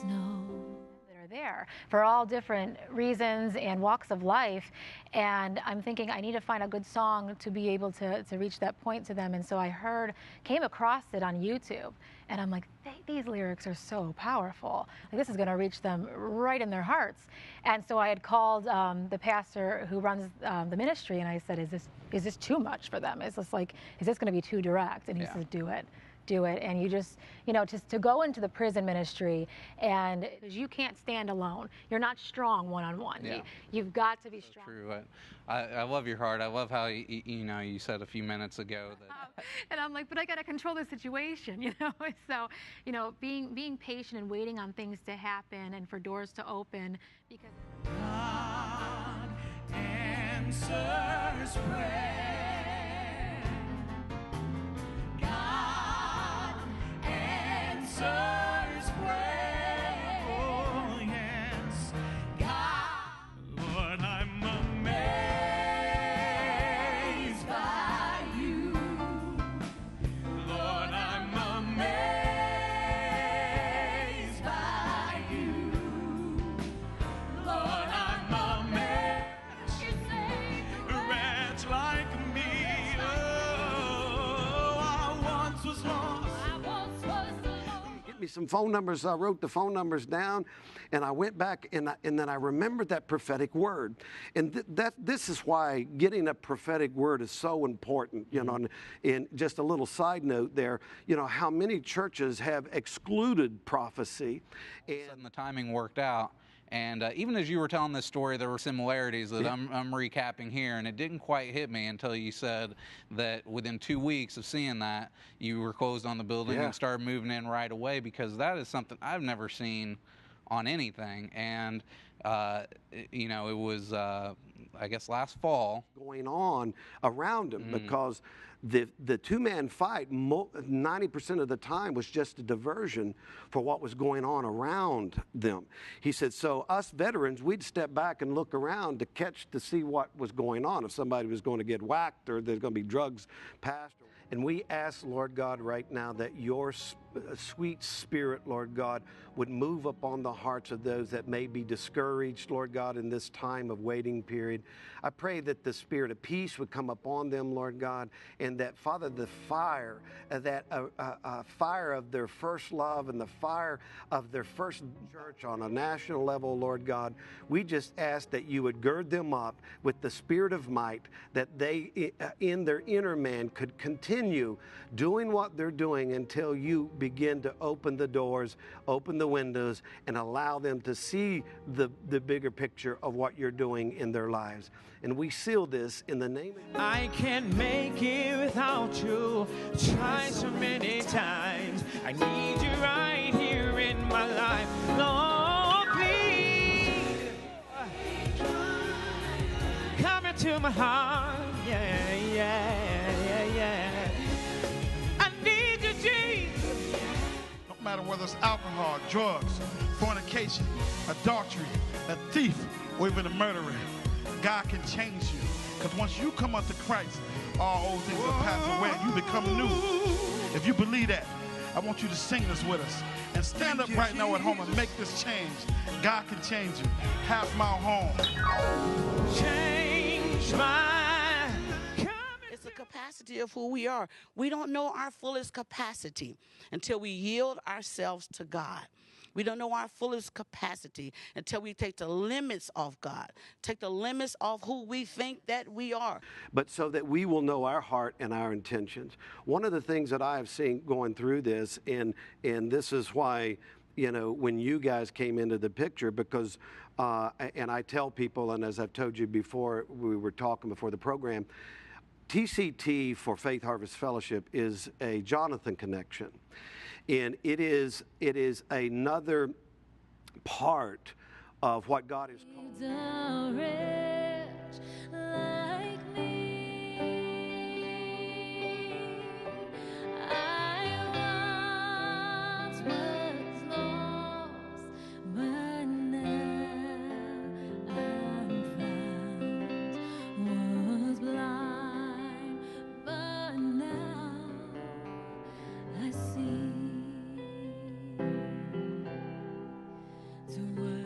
snow. That are there for all different reasons and walks of life, and I'm thinking I need to find a good song to be able to reach that point to them. And so I came across it on YouTube, and I'm like, these lyrics are so powerful. Like, this is going to reach them right in their hearts. And so I had called the pastor who runs the ministry, and I said, is this too much for them? Is this going to be too direct? And he says, do it. And you just, to go into the prison ministry, and you can't stand alone. You're not strong one-on-one. Yeah. You've got to be strong. True. I love your heart. I love how you said a few minutes ago that. And I'm like, but I got to control the situation, So, being patient and waiting on things to happen and for doors to open, because God answers prayer. God answers prayer. Oh, yes. God, Lord, I'm amazed by you. Lord, I'm amazed by you. Lord, I'm amazed. You saved a wretch like me. Oh, I once was lost. Me some phone numbers. I wrote the phone numbers down, and I went back and then I remembered that prophetic word. And this is why getting a prophetic word is so important. And just a little side note there, how many churches have excluded prophecy, And the timing worked out. And even as you were telling this story, there were similarities that I'm recapping here, and it didn't quite hit me until you said that within 2 weeks of seeing that, you were closed on the building and started moving in right away, because that is something I've never seen on anything. And, it was, I guess, last fall. Going on around him, because the two-man fight 90% of the time was just a diversion for what was going on around them. He said, so us veterans, we'd step back and look around to see what was going on, if somebody was going to get whacked or there's going to be drugs passed. And we ask, Lord God, right now that your sweet spirit, Lord God, would move upon the hearts of those that may be discouraged, Lord God, in this time of waiting period. I pray that the spirit of peace would come upon them, Lord God, and that, Father, the fire, fire of their first love and the fire of their first church on a national level, Lord God, we just ask that you would gird them up with the spirit of might, that they, in their inner man, could continue doing what they're doing until you begin to open the doors, open the windows, and allow them to see the bigger picture of what you're doing in their lives. And we seal this in the name of... I can't make it without you. Tried so many times. I need you right here in my life. Lord, please come into my heart. Yeah, yeah, yeah, yeah. I need you, Jesus. No matter whether it's alcohol, drugs, fornication, adultery, a thief, or even a murderer, God can change you. Because once you come unto Christ, all old things will pass away. You become new. If you believe that, I want you to sing this with us. And stand up right now at home and make this change. God can change you. Have my home. Change my... It's the capacity of who we are. We don't know our fullest capacity until we yield ourselves to God. We don't know our fullest capacity until we take the limits off God, take the limits off who we think that we are. But so that we will know our heart and our intentions. One of the things that I have seen going through this, and this is why, when you guys came into the picture, because, and I tell people, and as I've told you before, we were talking before the program, TCT for Faith Harvest Fellowship is a Jonathan connection. And it is another part of what God is called. the world.